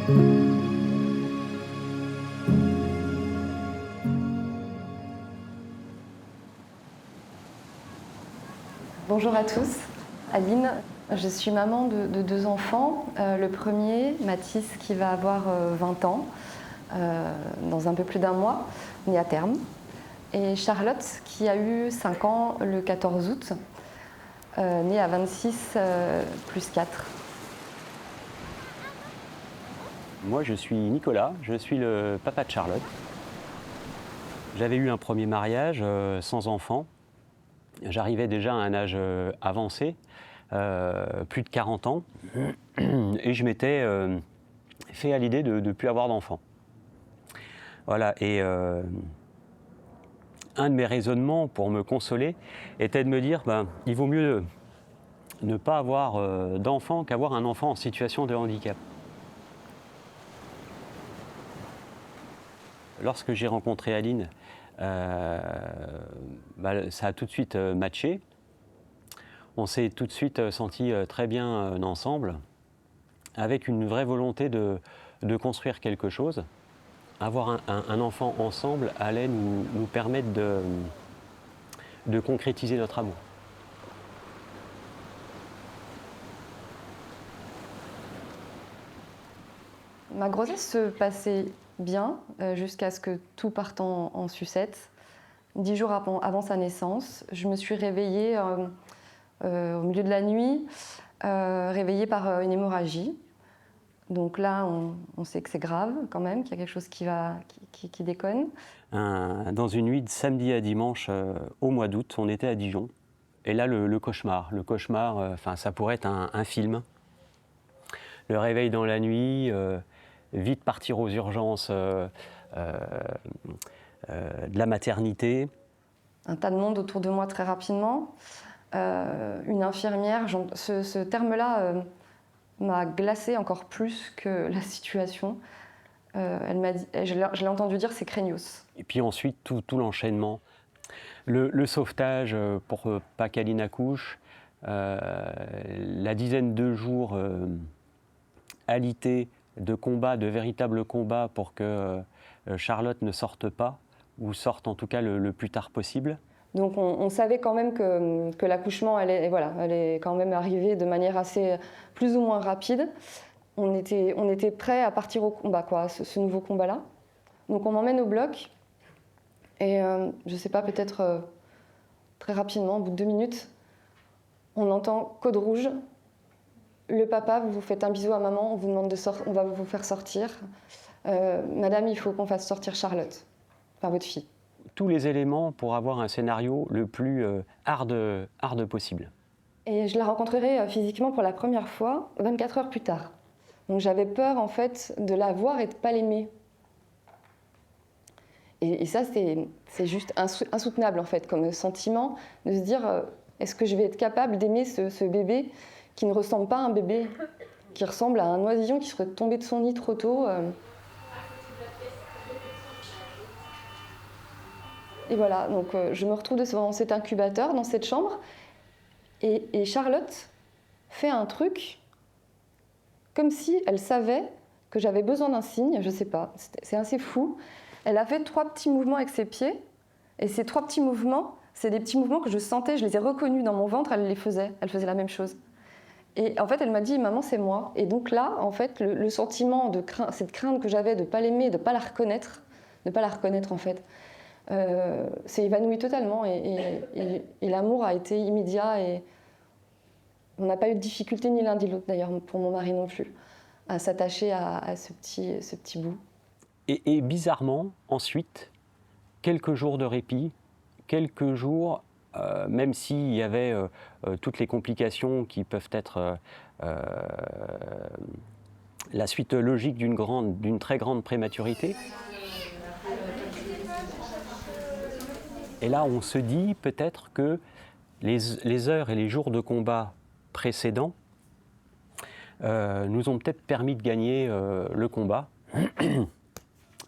Bonjour à tous, Aline, je suis maman de deux enfants. Le premier, Mathis, qui va avoir 20 ans, dans un peu plus d'un mois, né à terme. Et Charlotte, qui a eu 5 ans le 14 août, née à 26 plus 4. Moi, je suis Nicolas, je suis le papa de Charlotte. J'avais eu un premier mariage sans enfant. J'arrivais déjà à un âge avancé, plus de 40 ans, et je m'étais fait à l'idée de ne plus avoir d'enfant. Voilà, et un de mes raisonnements pour me consoler était de me dire, il vaut mieux ne pas avoir d'enfant qu'avoir un enfant en situation de handicap. Lorsque j'ai rencontré Aline, ça a tout de suite matché. On s'est tout de suite senti très bien ensemble, avec une vraie volonté de construire quelque chose. Avoir un enfant ensemble allait nous permettre de concrétiser notre amour. Ma grossesse se passait bien jusqu'à ce que tout parte en sucette. 10 jours avant sa naissance, je me suis réveillée au milieu de la nuit, réveillée par une hémorragie. Donc là, on sait que c'est grave quand même, qu'il y a quelque chose qui déconne. Dans une nuit de samedi à dimanche au mois d'août, on était à Dijon. Et là, le cauchemar, ça pourrait être un film. Le réveil dans la nuit, vite partir aux urgences de la maternité. Un tas de monde autour de moi très rapidement. Une infirmière, ce terme-là m'a glacée encore plus que la situation. Elle m'a dit, je l'ai entendu dire, c'est craignos. Et puis ensuite, tout l'enchaînement. Le sauvetage pour pas qu'Aline accouche, la dizaine de jours alités de combats, de véritables combats pour que Charlotte ne sorte pas, ou sorte en tout cas le plus tard possible. Donc on savait quand même que l'accouchement allait quand même arriver de manière assez plus ou moins rapide. On était prêts à partir au combat, ce nouveau combat-là. Donc on m'emmène au bloc et je ne sais pas, peut-être très rapidement, au bout de 2 minutes, on entend code rouge. Le papa, vous faites un bisou à maman, on vous demande on va vous faire sortir. Madame, il faut qu'on fasse sortir Charlotte, enfin votre fille. Tous les éléments pour avoir un scénario le plus hard possible. Et je la rencontrerai physiquement pour la première fois 24 heures plus tard. Donc j'avais peur en fait de la voir et de ne pas l'aimer. Et ça, c'est juste insoutenable en fait comme sentiment de se dire est-ce que je vais être capable d'aimer ce bébé qui ne ressemble pas à un bébé, qui ressemble à un oisillon qui serait tombé de son nid trop tôt. Et voilà, donc je me retrouve dans cet incubateur, dans cette chambre, et Charlotte fait un truc comme si elle savait que j'avais besoin d'un signe, je sais pas, c'est assez fou. Elle a fait 3 petits mouvements avec ses pieds, et ces 3 petits mouvements, c'est des petits mouvements que je sentais, je les ai reconnus dans mon ventre, elle faisait la même chose. Et en fait, elle m'a dit, maman, c'est moi. Et donc là, en fait, le sentiment de cette crainte que j'avais de ne pas l'aimer, de ne pas la reconnaître en fait, s'est évanoui totalement. Et l'amour a été immédiat. Et on n'a pas eu de difficulté ni l'un ni l'autre, d'ailleurs, pour mon mari non plus, à s'attacher à ce petit bout. Et bizarrement, ensuite, quelques jours de répit, quelques jours, même s'il y avait toutes les complications qui peuvent être la suite logique d'une très grande prématurité. Et là, on se dit peut-être que les heures et les jours de combat précédents nous ont peut-être permis de gagner le combat.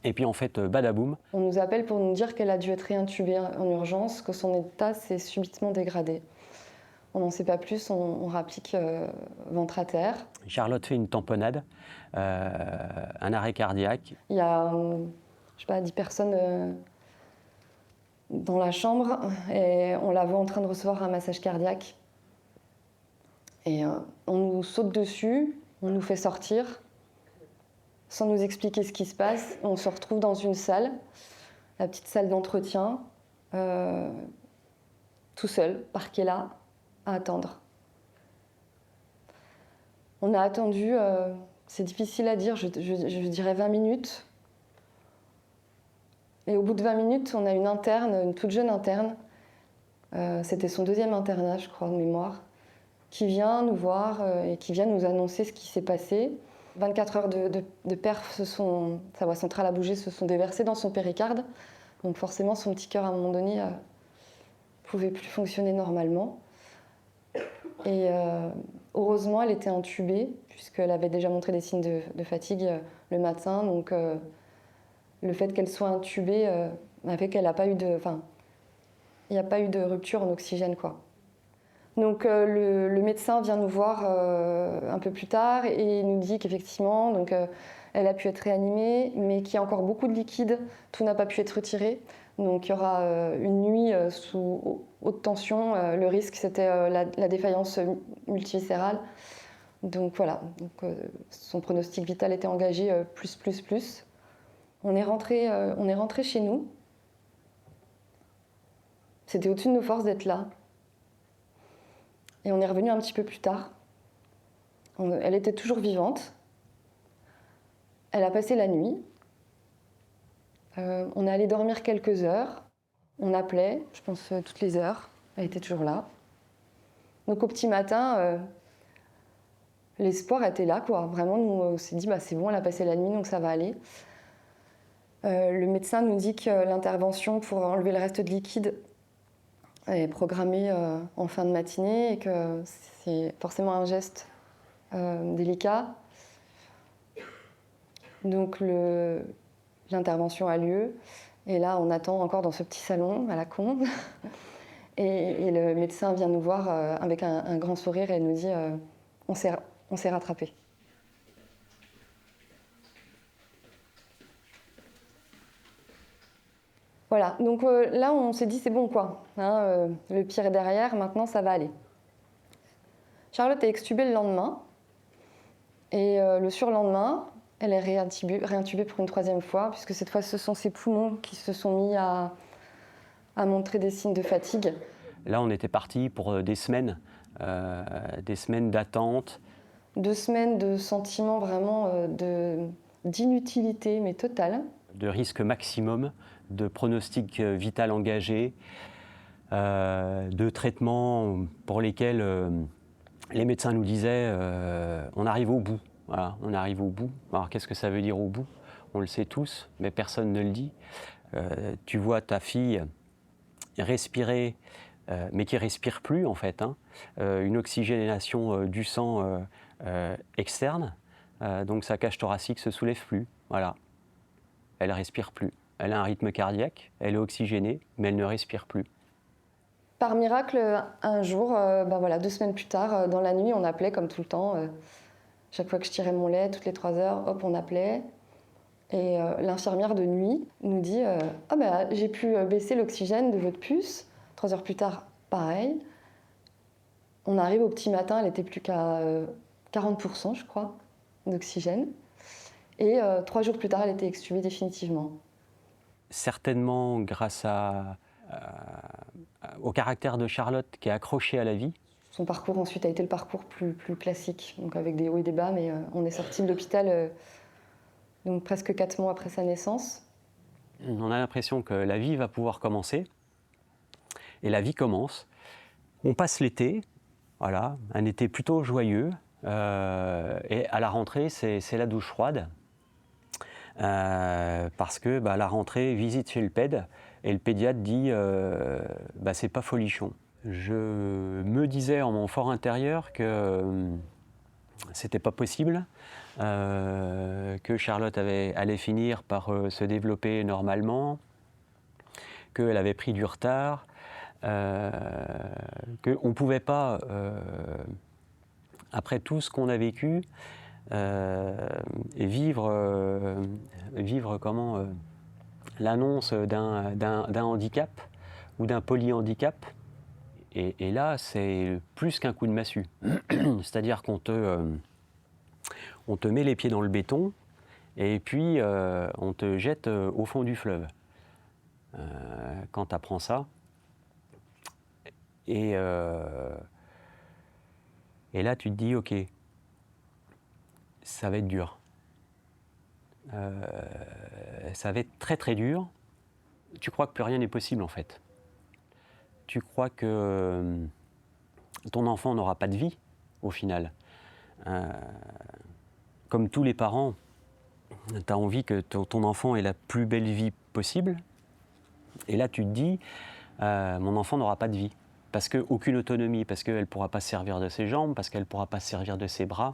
Et puis en fait, badaboum. On nous appelle pour nous dire qu'elle a dû être réintubée en urgence, que son état s'est subitement dégradé. On n'en sait pas plus, on rapplique ventre à terre. Charlotte fait une tamponnade, un arrêt cardiaque. Il y a, je sais pas, 10 personnes dans la chambre et on la voit en train de recevoir un massage cardiaque. Et on nous saute dessus, on nous fait sortir sans nous expliquer ce qui se passe. On se retrouve dans une salle, la petite salle d'entretien, tout seul, parqué là, à attendre. On a attendu, c'est difficile à dire, je dirais 20 minutes. Et au bout de 20 minutes, on a une interne, une toute jeune interne, c'était son deuxième internat, je crois, de mémoire, qui vient nous voir et qui vient nous annoncer ce qui s'est passé. 24 heures de perf, sa voie centrale à bouger, se sont déversées dans son péricarde. Donc forcément, son petit cœur, à un moment donné, pouvait plus fonctionner normalement. Et heureusement, elle était intubée, puisqu'elle avait déjà montré des signes de fatigue le matin. Donc le fait qu'elle soit intubée a fait qu'elle n'a pas eu de... Enfin, il n'y a pas eu de rupture en oxygène, quoi. Donc le médecin vient nous voir un peu plus tard et il nous dit qu'effectivement, donc, elle a pu être réanimée, mais qu'il y a encore beaucoup de liquide, tout n'a pas pu être retiré. Donc il y aura une nuit sous haute tension. Le risque, c'était la défaillance multiviscérale. Donc voilà, donc, son pronostic vital était engagé plus. On est rentré chez nous. C'était au-dessus de nos forces d'être là. Et on est revenu un petit peu plus tard. Elle était toujours vivante. Elle a passé la nuit. On est allé dormir quelques heures. On appelait, je pense, toutes les heures. Elle était toujours là. Donc au petit matin, l'espoir était là, quoi. Vraiment, nous, on s'est dit, bah, c'est bon, elle a passé la nuit, donc ça va aller. Le médecin nous dit que l'intervention pour enlever le reste de liquide est programmée en fin de matinée et que c'est forcément un geste délicat. Donc l'intervention a lieu et là on attend encore dans ce petit salon à la con et le médecin vient nous voir avec un grand sourire et nous dit on s'est rattrapé. Voilà, donc là on s'est dit c'est bon quoi, hein, le pire est derrière, maintenant ça va aller. Charlotte est extubée le lendemain et le surlendemain, elle est réintubée pour une troisième fois, puisque cette fois ce sont ses poumons qui se sont mis à montrer des signes de fatigue. Là on était parti pour des semaines d'attente. 2 semaines de sentiments vraiment d'inutilité, mais totale. De risque maximum, de pronostic vital engagé, de traitements pour lesquels les médecins nous disaient on arrive au bout. Voilà, on arrive au bout. Alors qu'est-ce que ça veut dire au bout? On le sait tous, mais personne ne le dit. Tu vois ta fille respirer, mais qui ne respire plus en fait, hein, une oxygénation du sang externe, donc sa cage thoracique ne se soulève plus. Voilà. Elle ne respire plus. Elle a un rythme cardiaque, elle est oxygénée, mais elle ne respire plus. Par miracle, un jour, 2 semaines plus tard, dans la nuit, on appelait comme tout le temps. Chaque fois que je tirais mon lait, toutes les 3 heures, hop, on appelait. Et l'infirmière de nuit nous dit j'ai pu baisser l'oxygène de votre puce. 3 heures plus tard, pareil. On arrive au petit matin, elle était plus qu'à 40%, je crois, d'oxygène. Et 3 jours plus tard, elle était extubée définitivement. Certainement grâce au caractère de Charlotte qui est accrochée à la vie. Son parcours ensuite a été le parcours plus classique, donc avec des hauts et des bas, mais on est sorti de l'hôpital donc presque 4 mois après sa naissance. On a l'impression que la vie va pouvoir commencer, et la vie commence. On passe l'été, voilà, un été plutôt joyeux, et à la rentrée, c'est la douche froide. Parce que la rentrée, visite chez le péd, et le pédiatre dit c'est pas folichon. Je me disais en mon fort intérieur que c'était pas possible, que Charlotte allait finir par se développer normalement, qu'elle avait pris du retard, qu'on ne pouvait pas, après tout ce qu'on a vécu, et vivre comment l'annonce d'un handicap ou d'un polyhandicap. Et là, c'est plus qu'un coup de massue. C'est-à-dire qu'on on te met les pieds dans le béton et puis on te jette au fond du fleuve. Quand tu apprends ça. Et là, tu te dis, ok, ça va être dur. Ça va être très très dur. Tu crois que plus rien n'est possible en fait. Tu crois que ton enfant n'aura pas de vie au final. Comme tous les parents, tu as envie que ton enfant ait la plus belle vie possible. Et là, tu te dis, mon enfant n'aura pas de vie. Parce qu'aucune autonomie, parce qu'elle ne pourra pas se servir de ses jambes, parce qu'elle ne pourra pas se servir de ses bras.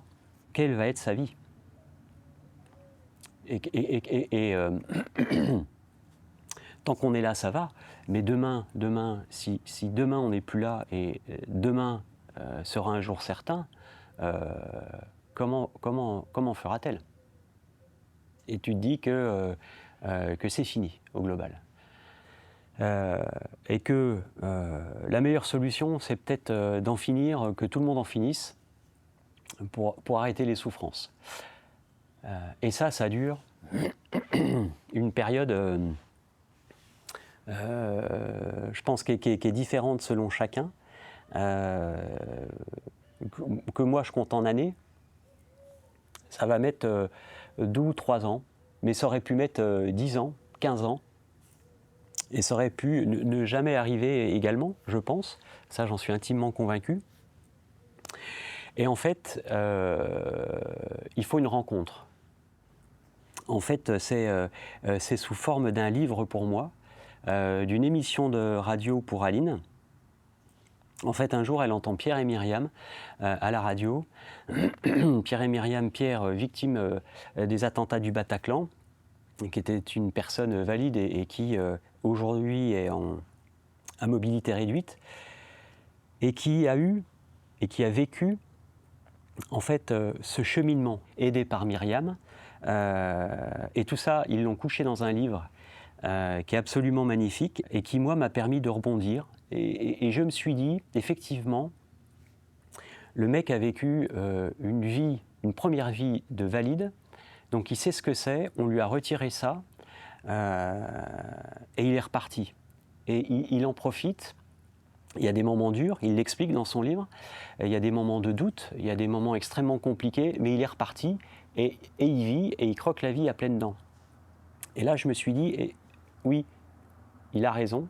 Quelle va être sa vie? Tant qu'on est là, ça va. Mais demain, si demain on n'est plus là et demain sera un jour certain, comment fera-t-elle? Et tu te dis que c'est fini au global. Et que la meilleure solution, c'est peut-être d'en finir, que tout le monde en finisse, pour arrêter les souffrances. Et ça dure une période, je pense, qui est différente selon chacun, que moi je compte en années. Ça va mettre 2 ou 3 ans, mais ça aurait pu mettre 10 ans, 15 ans. Et ça aurait pu ne jamais arriver également, je pense. Ça, j'en suis intimement convaincu. Et en fait, il faut une rencontre. En fait, c'est sous forme d'un livre pour moi, d'une émission de radio pour Aline. En fait, un jour, elle entend Pierre et Myriam à la radio. Pierre et Myriam, Pierre, victime des attentats du Bataclan, qui était une personne valide et qui aujourd'hui est à mobilité réduite, et qui a vécu en fait ce cheminement aidé par Myriam. Et tout ça, ils l'ont couché dans un livre qui est absolument magnifique et qui, moi, m'a permis de rebondir. Et je me suis dit, effectivement, le mec a vécu une première vie de valide, donc il sait ce que c'est, on lui a retiré ça, et il est reparti. Et il en profite. Il y a des moments durs, il l'explique dans son livre, il y a des moments de doute, il y a des moments extrêmement compliqués, mais il est reparti, et il vit, et il croque la vie à pleines dents. Et là, je me suis dit, oui, il a raison,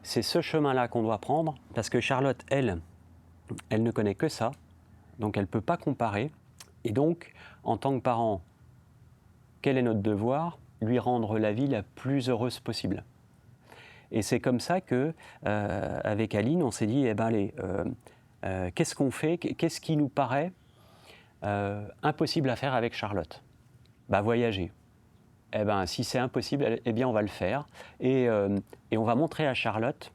c'est ce chemin-là qu'on doit prendre, parce que Charlotte, elle ne connaît que ça, donc elle ne peut pas comparer. Et donc, en tant que parent, quel est notre devoir? Lui rendre la vie la plus heureuse possible. Et c'est comme ça que, avec Aline, on s'est dit, allez, qu'est-ce qu'on fait? Qu'est-ce qui nous paraît impossible à faire avec Charlotte? Voyager. Si c'est impossible, on va le faire. Et on va montrer à Charlotte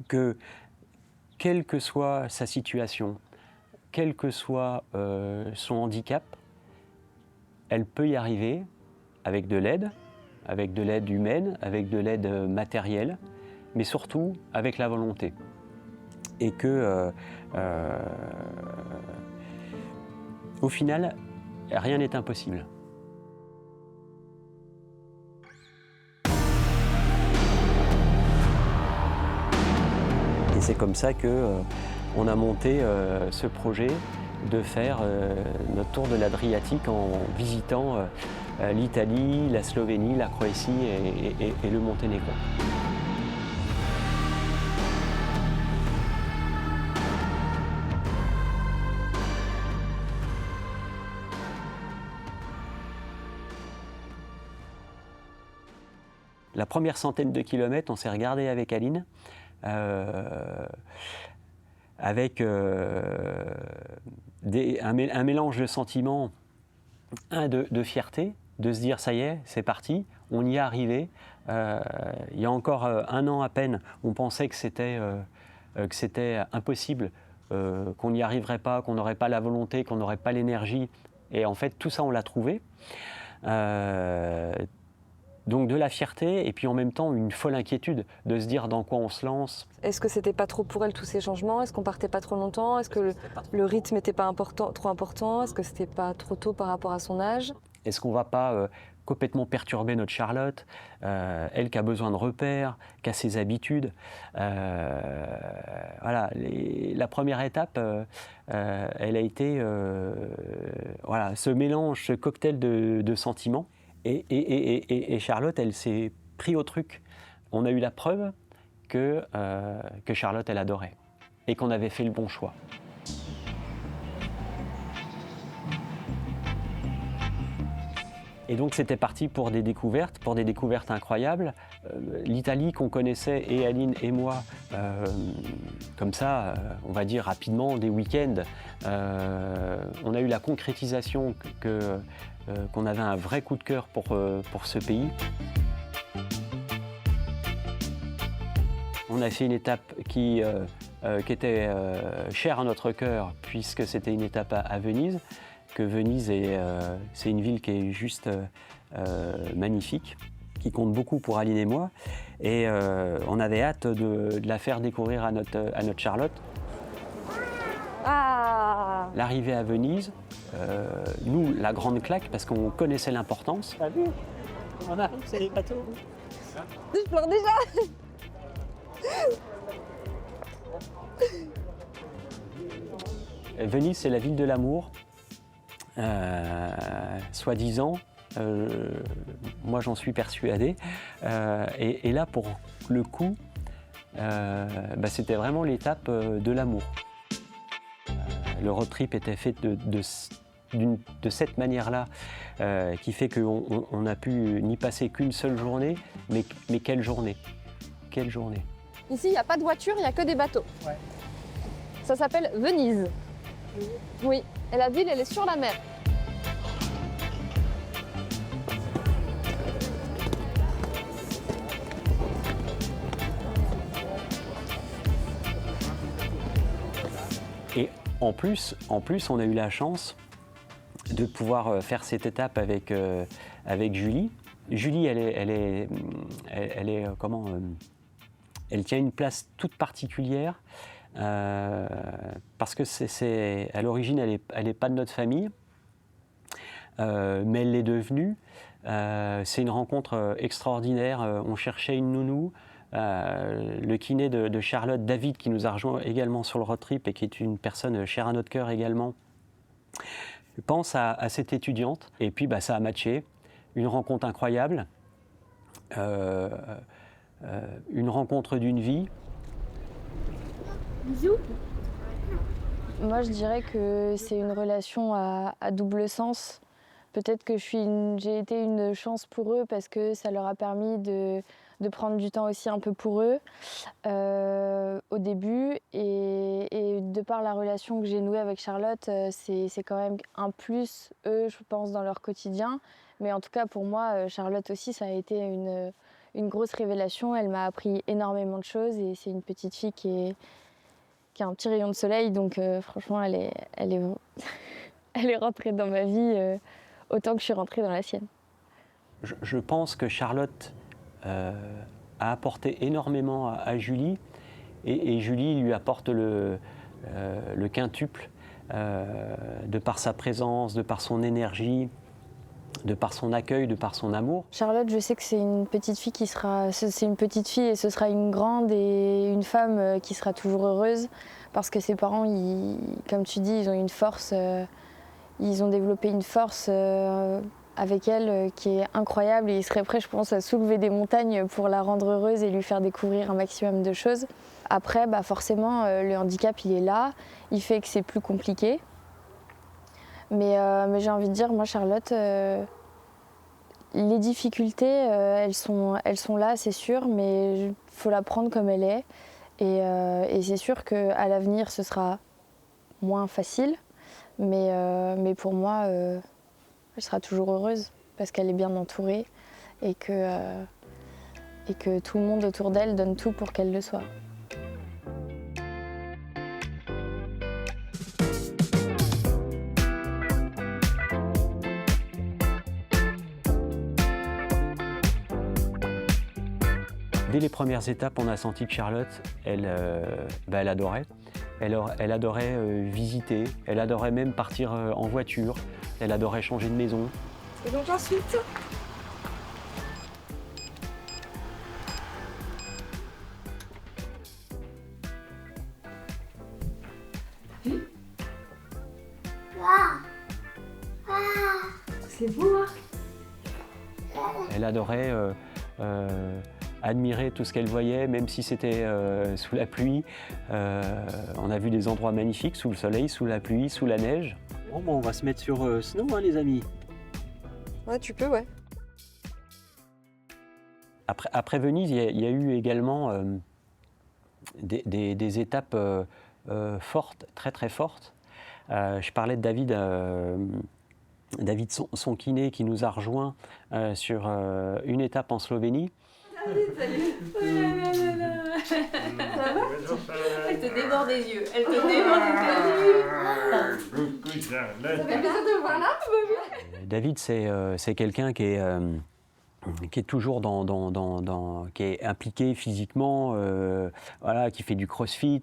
que, quelle que soit sa situation, quel que soit son handicap, elle peut y arriver avec de l'aide humaine, avec de l'aide matérielle, mais surtout avec la volonté. Et que, au final, rien n'est impossible. Et c'est comme ça qu'on a monté ce projet de faire notre tour de l'Adriatique en visitant l'Italie, la Slovénie, la Croatie et le Monténégro. La première centaine de kilomètres, on s'est regardé avec Aline, avec un mélange de sentiments, de fierté, de se dire ça y est, c'est parti, on y est arrivé. Il y a encore 1 an à peine, on pensait que c'était impossible, qu'on n'y arriverait pas, qu'on n'aurait pas la volonté, qu'on n'aurait pas l'énergie. Et en fait, tout ça, on l'a trouvé. Donc de la fierté et puis en même temps une folle inquiétude de se dire dans quoi on se lance. Est-ce que c'était pas trop pour elle tous ces changements? Est-ce qu'on partait pas trop longtemps? Est-ce que le rythme n'était pas trop important? Est-ce que c'était pas trop tôt par rapport à son âge? Est-ce qu'on va pas complètement perturber notre Charlotte, elle qui a besoin de repères, qui a ses habitudes. Voilà, la première étape, elle a été voilà, ce mélange, ce cocktail de sentiments. Et Charlotte, elle s'est pris au truc. On a eu la preuve que Charlotte, elle adorait et qu'on avait fait le bon choix. Et donc c'était parti pour des découvertes incroyables. L'Italie qu'on connaissait, et Aline et moi, comme ça, on va dire rapidement, des week-ends, on a eu la concrétisation qu'on avait un vrai coup de cœur pour ce pays. On a fait une étape qui était chère à notre cœur, puisque c'était une étape à Venise. Que Venise, c'est une ville qui est juste magnifique, qui compte beaucoup pour Aline et moi. Et on avait hâte de la faire découvrir à notre Charlotte. Ah! L'arrivée à Venise, nous, la grande claque, parce qu'on connaissait l'importance. T'as vu? On arrive, c'est les bateaux. Je pleure déjà! Venise, c'est la ville de l'amour. Soi-disant, moi j'en suis persuadé. Et là, pour le coup, c'était vraiment l'étape de l'amour. Le road trip était fait de cette manière-là, qui fait qu'on n'a pu n'y passer qu'une seule journée, mais quelle journée! Quelle journée! Ici, il n'y a pas de voiture, il n'y a que des bateaux. Ouais. Ça s'appelle Venise. Oui, et la ville, elle est sur la mer. Et en plus, on a eu la chance de pouvoir faire cette étape avec Julie. Julie, elle tient une place toute particulière. Parce que à l'origine, elle n'est pas de notre famille, mais elle l'est devenue. C'est une rencontre extraordinaire. On cherchait une nounou. Le kiné de Charlotte, David, qui nous a rejoint également sur le road trip et qui est une personne chère à notre cœur également, pense à cette étudiante. Et puis ça a matché. Une rencontre incroyable. Une rencontre d'une vie. Bisous. Moi, je dirais que c'est une relation à double sens. Peut-être que j'ai été une chance pour eux parce que ça leur a permis de prendre du temps aussi un peu pour eux au début. Et de par la relation que j'ai nouée avec Charlotte, c'est quand même un plus, eux, je pense, dans leur quotidien. Mais en tout cas, pour moi, Charlotte aussi, ça a été une grosse révélation. Elle m'a appris énormément de choses et c'est une petite fille qui a un petit rayon de soleil, donc franchement, elle est rentrée dans ma vie autant que je suis rentrée dans la sienne. Je pense que Charlotte a apporté énormément à Julie, et Julie lui apporte le quintuple de par sa présence, de par son énergie, de par son accueil, de par son amour. Charlotte, je sais que c'est une petite fille c'est une petite fille et ce sera une grande et une femme qui sera toujours heureuse parce que ses parents, comme tu dis, ils ont une force, ils ont développé une force avec elle qui est incroyable et ils seraient prêts, je pense, à soulever des montagnes pour la rendre heureuse et lui faire découvrir un maximum de choses. Après, forcément, le handicap, il est là, il fait que c'est plus compliqué. Mais j'ai envie de dire, moi, Charlotte, les difficultés, elles sont là, c'est sûr, mais il faut la prendre comme elle est. Et c'est sûr qu'à l'avenir, ce sera moins facile. Mais pour moi, elle sera toujours heureuse parce qu'elle est bien entourée. et que tout le monde autour d'elle donne tout pour qu'elle le soit. Dès les premières étapes, on a senti que Charlotte, elle adorait. Elle adorait visiter, elle adorait même partir en voiture, elle adorait changer de maison. Et donc ensuite, c'est beau, hein? Elle adorait admirer tout ce qu'elle voyait, même si c'était sous la pluie. On a vu des endroits magnifiques, sous le soleil, sous la pluie, sous la neige. Bon, on va se mettre sur Snow, hein, les amis. Ouais, tu peux, ouais. Après Venise, il y a eu également des étapes fortes, très très fortes. Je parlais de David, David son kiné, qui nous a rejoints sur une étape en Slovénie. Salut. Oh là là là là. Ça va? Elle te déborde des yeux. Elle te déborde des yeux. Ça fait plaisir de te voir là. David, c'est quelqu'un qui est toujours qui est impliqué physiquement, voilà, qui fait du crossfit,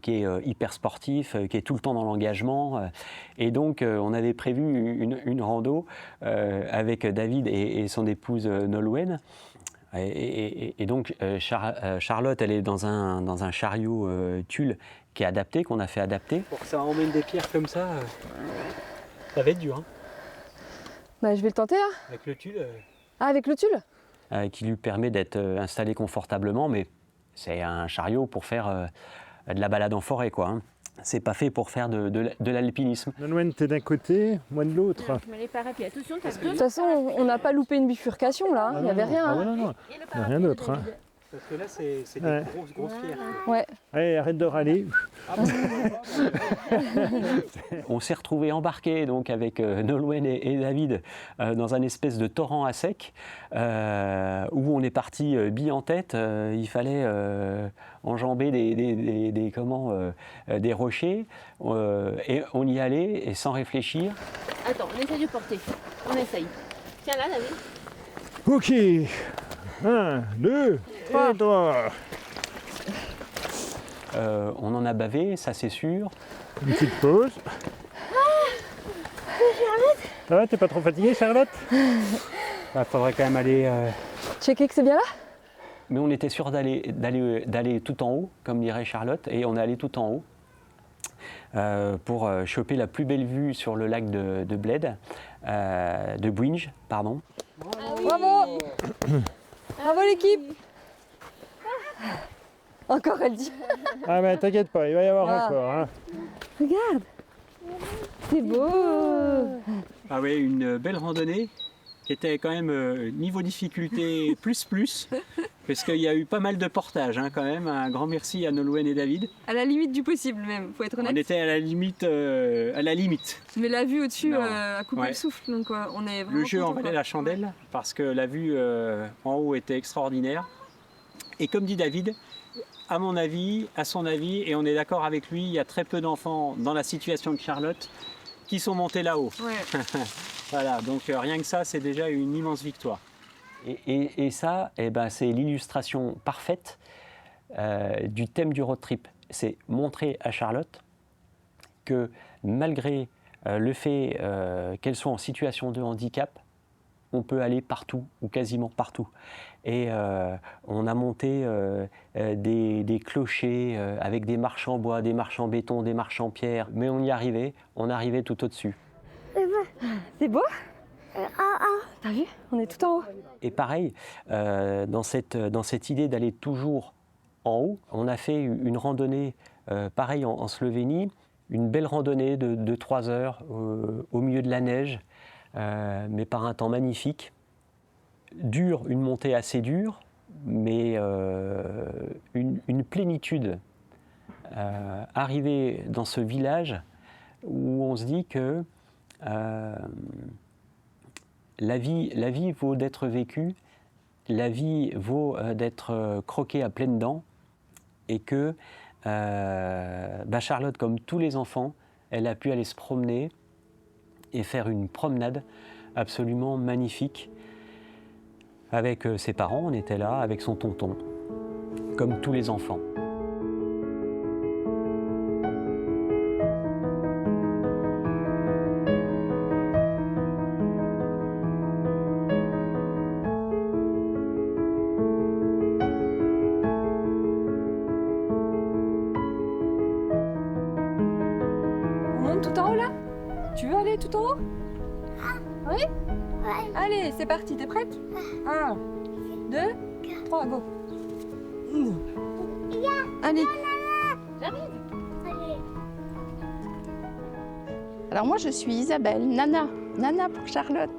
qui est hyper sportif, qui est tout le temps dans l'engagement. Et donc, on avait prévu une rando avec David et son épouse Nolwenn. Et donc, Charlotte, elle est dans un chariot tulle qui est adapté, qu'on a fait adapter. Pour que ça emmène des pierres comme ça va être dur. Hein. Bah, je vais le tenter, hein. Avec le tulle. Ah, avec le tulle? Qui lui permet d'être installé confortablement, mais c'est un chariot pour faire de la balade en forêt, quoi. Hein. C'est pas fait pour faire de l'alpinisme. Nolwenn, t'es d'un côté, moi de l'autre. Je mets les parapluies. Attention, t'as De toute façon, on n'a pas loupé une bifurcation, là. Il n'y avait rien. Ah hein. ouais, non. Il n'y a rien d'autre. Hein. Parce que là, c'est des Ouais. grosses pierres. Ouais. Allez, arrête de râler. On s'est retrouvés embarqués donc avec Nolwenn et David dans un espèce de torrent à sec où on est parti bille en tête. Il fallait enjamber des rochers et on y allait et sans réfléchir. Attends, on essaye de porter. On essaye. Tiens là, David. Ok. 1, 2, 3. On en a bavé, ça c'est sûr. Une petite pause. Ça va, t'es pas trop fatiguée, Charlotte? Il faudrait quand même aller. Checker que c'est bien là? Mais on était sûr d'aller tout en haut, comme dirait Charlotte, et on est allé tout en haut pour choper la plus belle vue sur le lac de Bled, de Bwinj, pardon. Bravo! Bravo l'équipe! Encore, elle dit. Ah ben t'inquiète pas, il va y avoir Ah. encore. Hein. Regarde! C'est beau! Ah oui, une belle randonnée qui était quand même niveau difficulté plus, parce qu'il y a eu pas mal de portages hein, quand même. Un grand merci à Nolwenn et David. À la limite du possible même, faut être On honnête. était à la limite. Mais la vue au-dessus Non. a coupé Ouais. le souffle, donc on est vraiment Le jeu en content, valait quoi. la chandelle parce que la vue en haut était extraordinaire. Et comme dit David, à mon avis, à son avis, et on est d'accord avec lui, il y a très peu d'enfants dans la situation de Charlotte qui sont montés là-haut. Ouais. Voilà, donc rien que ça, c'est déjà une immense victoire. Et ça, eh ben, c'est l'illustration parfaite du thème du road trip. C'est montrer à Charlotte que malgré le fait qu'elle soit en situation de handicap, on peut aller partout ou quasiment partout. Et on a monté des clochers avec des marches en bois, des marches en béton, des marches en pierre, mais on y arrivait, on arrivait tout au-dessus. C'est beau? T'as vu? On est tout en haut. Et pareil, dans cette idée d'aller toujours en haut, on a fait une randonnée, pareil en Slovénie, une belle randonnée de 3 heures au milieu de la neige, mais par un temps magnifique. Une montée assez dure, mais une plénitude. Arriver dans ce village où on se dit que la vie vaut d'être vécue la vie vaut d'être croquée à pleines dents et que Charlotte, comme tous les enfants, elle a pu aller se promener et faire une promenade absolument magnifique avec ses parents, on était là, avec son tonton, comme tous les enfants. On monte tout en haut là? Tu veux aller tout en haut? Oui? Ouais. Allez, c'est parti, t'es prête? 1, 2, 3, go. Allez. Alors moi je suis Isabelle, Nana. Nana pour Charlotte.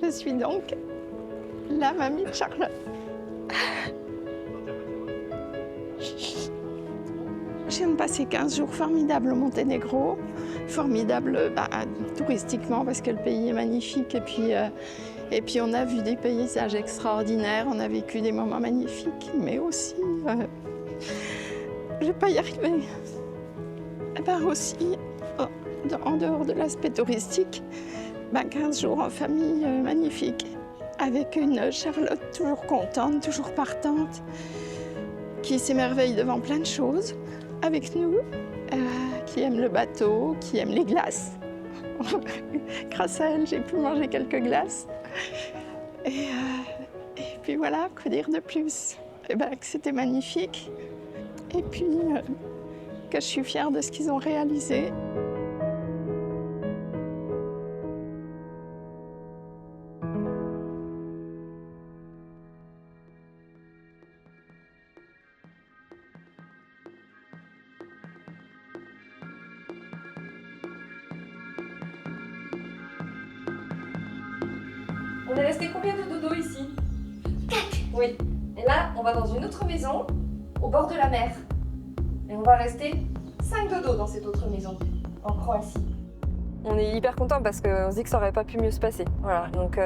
Je suis donc la mamie de Charlotte. Je viens de passer 15 jours formidables au Monténégro. Formidable touristiquement parce que le pays est magnifique et puis on a vu des paysages extraordinaires, on a vécu des moments magnifiques, mais aussi, je vais pas y arriver. Aussi, en dehors de l'aspect touristique, 15 jours en famille magnifique, avec une Charlotte toujours contente, toujours partante, qui s'émerveille devant plein de choses avec nous. Qui aime le bateau, qui aime les glaces. Grâce à elle, j'ai pu manger quelques glaces. Et puis voilà, que dire de plus? Que c'était magnifique. Et puis que je suis fière de ce qu'ils ont réalisé. On est resté combien de dodo ici? 4. Oui. Et là, on va dans une autre maison, au bord de la mer. Et on va rester 5 dodos dans cette autre maison, en Croatie. On est hyper content parce qu'on se dit que ça aurait pas pu mieux se passer. Voilà. Donc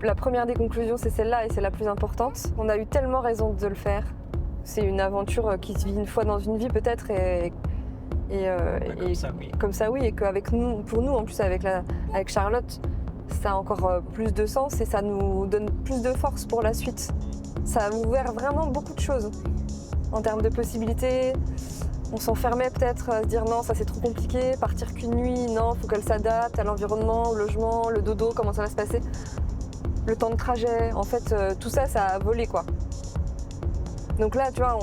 la première des conclusions, c'est celle-là et c'est la plus importante. On a eu tellement raison de le faire. C'est une aventure qui se vit une fois dans une vie peut-être comme ça oui, et qu'avec nous, pour nous en plus avec Charlotte, ça a encore plus de sens et ça nous donne plus de force pour la suite. Ça a ouvert vraiment beaucoup de choses en termes de possibilités. On s'enfermait peut-être à se dire non, ça c'est trop compliqué, partir qu'une nuit, non, faut qu'elle s'adapte à l'environnement, au logement, le dodo, comment ça va se passer, le temps de trajet. En fait, tout ça, ça a volé quoi. Donc là, tu vois,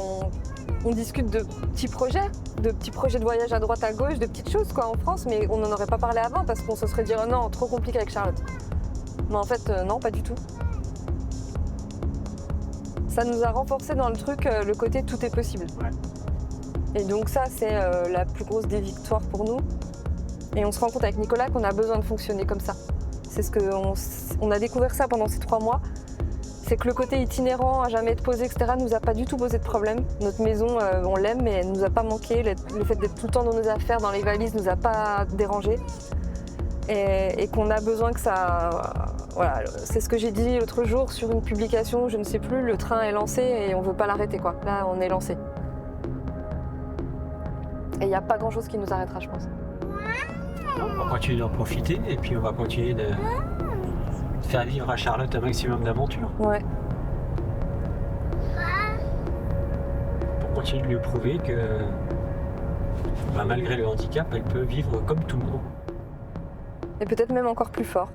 on discute de petits projets de voyage à droite à gauche, de petites choses quoi en France, mais on n'en aurait pas parlé avant parce qu'on se serait dit oh non, trop compliqué avec Charlotte. Mais en fait, non, pas du tout. Ça nous a renforcé dans le truc, le côté tout est possible. Ouais. Et donc ça, c'est la plus grosse des victoires pour nous. Et on se rend compte avec Nicolas qu'on a besoin de fonctionner comme ça. C'est ce qu'on a découvert ça pendant ces 3 mois. C'est que le côté itinérant, à jamais être posé, etc., nous a pas du tout posé de problème. Notre maison, on l'aime, mais elle nous a pas manqué. Le fait d'être tout le temps dans nos affaires, dans les valises, nous a pas dérangé. Et qu'on a besoin que ça... Voilà, c'est ce que j'ai dit l'autre jour sur une publication, je ne sais plus, le train est lancé et on veut pas l'arrêter quoi. Là, on est lancé. Et il n'y a pas grand-chose qui nous arrêtera, je pense. On va continuer d'en profiter et puis on va continuer de faire vivre à Charlotte un maximum d'aventures. Ouais. Pour continuer de lui prouver que malgré le handicap, elle peut vivre comme tout le monde. Et peut-être même encore plus fort.